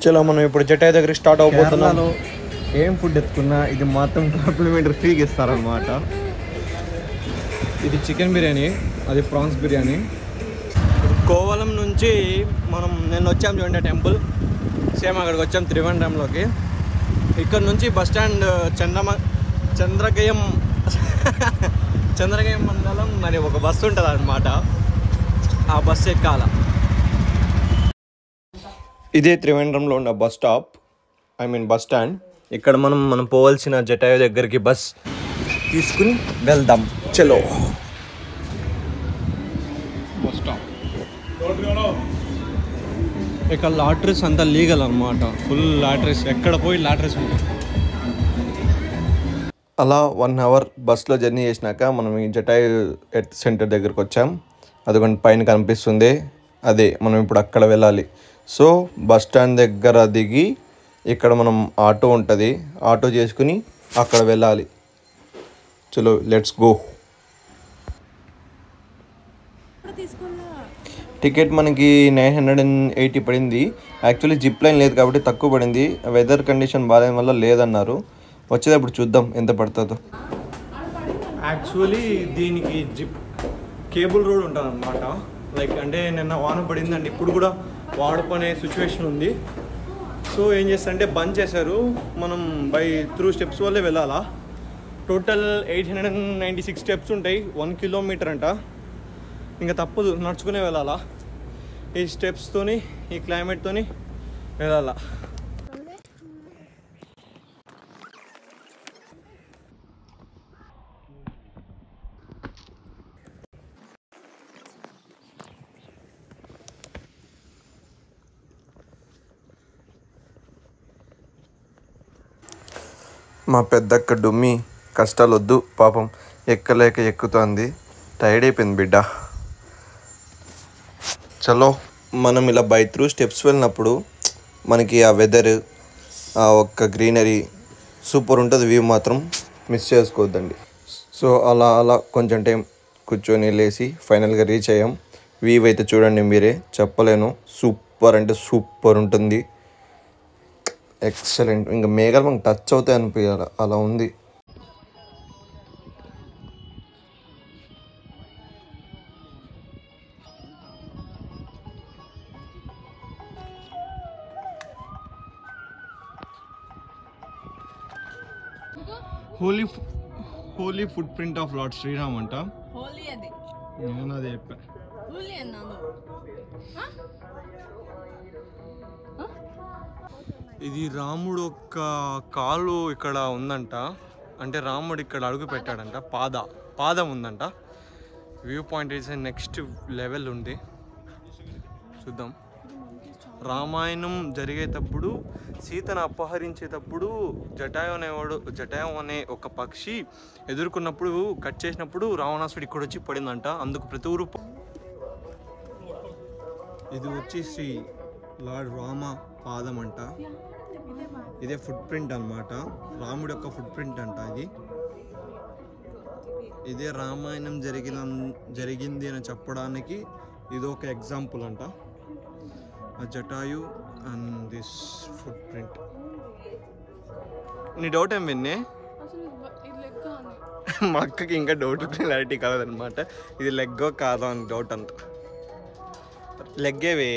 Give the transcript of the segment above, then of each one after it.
చలో మనం ఇప్పుడు జటాయు దగ్గర స్టార్ట్ అవబోతున్నాను. ఏం ఫుడ్ ఎత్తుకున్నా ఇది మాత్రం కాంప్లిమెంటరీ ఫ్రీగా ఇస్తారనమాట. ఇది చికెన్ బిర్యానీ, అది ప్రాన్స్ బిర్యానీ. కోవలం నుంచి మనం నిన్న వచ్చాం చూడండి టెంపుల్, సేమ్ అక్కడికి వచ్చాం త్రివేంద్రంలోకి. ఇక్కడ నుంచి బస్ స్టాండ్ చంద్రగయం మండలం మరి ఒక బస్సు ఉంటుంది అన్నమాట, ఆ బస్సు ఎక్కాల. ఇదే త్రివేంద్రంలో ఉన్న బస్ స్టాప్, బస్ స్టాండ్. ఇక్కడ మనం పోవాల్సిన జటాయు దగ్గరికి బస్ తీసుకుని వెళ్దాం. చలో బస్ స్టాప్. ఇక్కడ లాటరీస్ అంతా లీగల్ అనమాట, ఫుల్ లాటరీస్, ఎక్కడ పోయి లాటరీస్ ఉంటాయి. అలా 1 అవర్ బస్లో జర్నీ చేసినాక మనం ఈ జటాయు ఎర్త్ సెంటర్ దగ్గరికి వచ్చాం. అదిగోండి పైన కనిపిస్తుంది, అదే మనం ఇప్పుడు అక్కడ వెళ్ళాలి. సో బస్ స్టాండ్ దగ్గర దిగి ఇక్కడ మనం ఆటో ఉంటుంది, ఆటో చేసుకుని అక్కడ వెళ్ళాలి. చలో లెట్స్ గో. టికెట్ మనకి 980 పడింది. యాక్చువల్లీ జిప్ లైన్ లేదు కాబట్టి తక్కువ పడింది, వెదర్ కండిషన్ బాగాలేని వల్ల లేదన్నారు. వచ్చేటప్పుడు చూద్దాం ఎంత పడుతుందో. యాక్చువల్లీ దీనికి కేబుల్ రోడ్ ఉంటుంది అన్నమాట. లైక్ అంటే నిన్న వాన పడిందండి, ఇప్పుడు కూడా వాడుకునే సిచ్యువేషన్ ఉంది. సో ఏం చేస్తారంటే బంద్ చేశారు, మనం బై త్రూ స్టెప్స్ వల్లే వెళ్ళాలా. టోటల్ 896 స్టెప్స్ ఉంటాయి, 1 కిలోమీటర్ అంట. ఇంకా తప్పదు, నడుచుకునే వెళ్ళాలా. ఈ స్టెప్స్తోని ఈ క్లైమేట్తోని వెళ్ళాలా. మా పెద్దక్క డుమ్మి కష్టాలు వద్దు పాపం, ఎక్కలేక ఎక్కుతోంది, టైర్డ్ అయిపోయింది బిడ్డ. చలో మనం ఇలా బై త్రూ స్టెప్స్ వెళ్ళినప్పుడు మనకి ఆ వెదర్, ఆ ఒక్క గ్రీనరీ సూపర్ ఉంటుంది, వ్యూ మాత్రం మిస్ చేసుకోవద్దండి. సో అలా కొంచెం టైం కూర్చొని లేచి ఫైనల్గా రీచ్ అయ్యాం. వ్యూ అయితే చూడండి మీరే, చెప్పలేను, సూపర్ అంటే సూపర్ ఉంటుంది, ఎక్సలెంట్. ఇంకా మేఘాలు మనకు టచ్ అవుతాయి అనిపించాలి, అలా ఉంది. Holy footprint of lord Shriram అంట. నేను అదే చెప్పా. ఇది రాముడు ఒక కాలు ఇక్కడ ఉందంట, అంటే రాముడు ఇక్కడ అడుగు పెట్టాడంట, పాదం ఉందంట. వ్యూ పాయింట్ అయితే నెక్స్ట్ లెవెల్ ఉంది, చూద్దాం. రామాయణం జరిగేటప్పుడు సీతను అపహరించేటప్పుడు జటాయు అనే ఒక పక్షి ఎదుర్కొన్నప్పుడు కట్ చేసినప్పుడు రావణాసుడు ఇక్కడ వచ్చి పడిందంట. అందుకు ప్రతి ఊరు ఇది వచ్చేసి లార్డ్ రామ పాదం అంట. ఇదే ఫుట్ ప్రింట్ అనమాట, రాముడి యొక్క ఫుట్ ప్రింట్ అంట. ఇదే రామాయణం జరిగింది అని చెప్పడానికి ఇది ఒక ఎగ్జాంపుల్ అంట. Jatayu and this foot print. నీ డౌట్ ఏం విన్నే? మా అక్కకి ఇంకా డౌట్ క్లారిటీ కాదనమాట, ఇది లెగ్గో కాదో అని డౌట్ అంత. లెగ్గేవే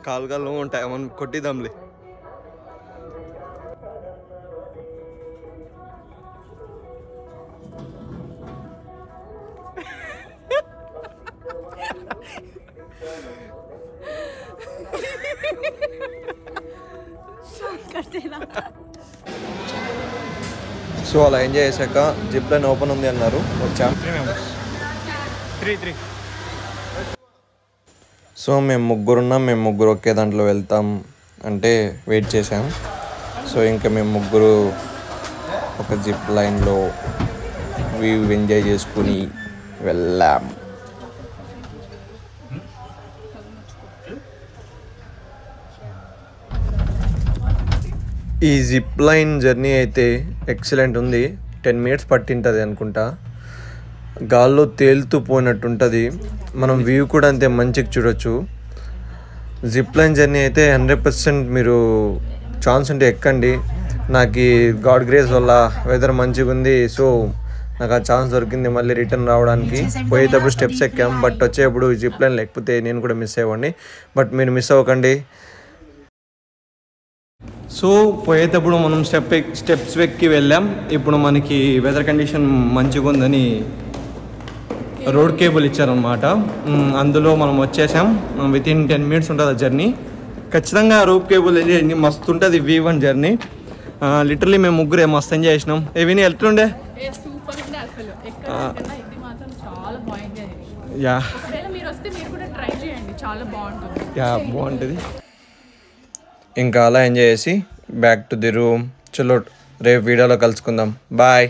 కాలు ఉంటాయి, మనం కొట్టిద్దాంలే. సో అలా ఎంజాయ్ చేశాక జిప్ లైన్ ఓపెన్ ఉంది అన్నారు, వచ్చాం. 3 సో మేము ముగ్గురు ఒకే దాంట్లో వెళ్తాం అంటే వెయిట్ చేసాం. సో ఇంకా మేము ముగ్గురు ఒక జిప్ లైన్లో వ్యూ ఎంజాయ్ చేసుకుని వెళ్ళాం. ఈ జిప్ లైన్ జర్నీ అయితే ఎక్సలెంట్ ఉంది. 10 minutes పట్టింటుంది అనుకుంటా. గాల్లో తేలుతూ పోయినట్టు ఉంటుంది. మనం వ్యూ కూడా అంతే మంచిగా చూడొచ్చు. జిప్ లైన్ జర్నీ అయితే 100% మీరు ఛాన్స్ ఉంటే ఎక్కండి. నాకు గాడ్ గ్రేస్ వల్ల వెదర్ మంచిగా ఉంది. సో నాకు ఆ ఛాన్స్ దొరికింది మళ్ళీ రిటర్న్ రావడానికి. పోయేటప్పుడు స్టెప్స్ ఎక్కాం, బట్ వచ్చేప్పుడు జిప్ లైన్ లేకపోతే నేను కూడా మిస్ అయ్యేవాడిని. బట్ మీరు మిస్ అవ్వకండి. సో పోయేటప్పుడు మనం స్టెప్స్ ఎక్కి వెళ్ళాం. ఇప్పుడు మనకి వెదర్ కండిషన్ మంచిగా ఉందని రోడ్ కేబుల్ ఇచ్చారనమాట. అందులో మనం వచ్చేసాం. వితిన్ 10 minutes ఉంటుంది జర్నీ. ఖచ్చితంగా రోడ్ కేబుల్ మస్తు ఉంటుంది V1 జర్నీ. లిటరలీ మేము ముగ్గురే మస్తు ఎంజాయ్ చేసినాం. విని ఎట్లుండే? యా బాగుంటుంది. ఇంకా అలా ఎంజాయ్ చేసి బ్యాక్ టు ది రూమ్. చలో రేపు వీడియోలో కలుసుకుందాం. బాయ్.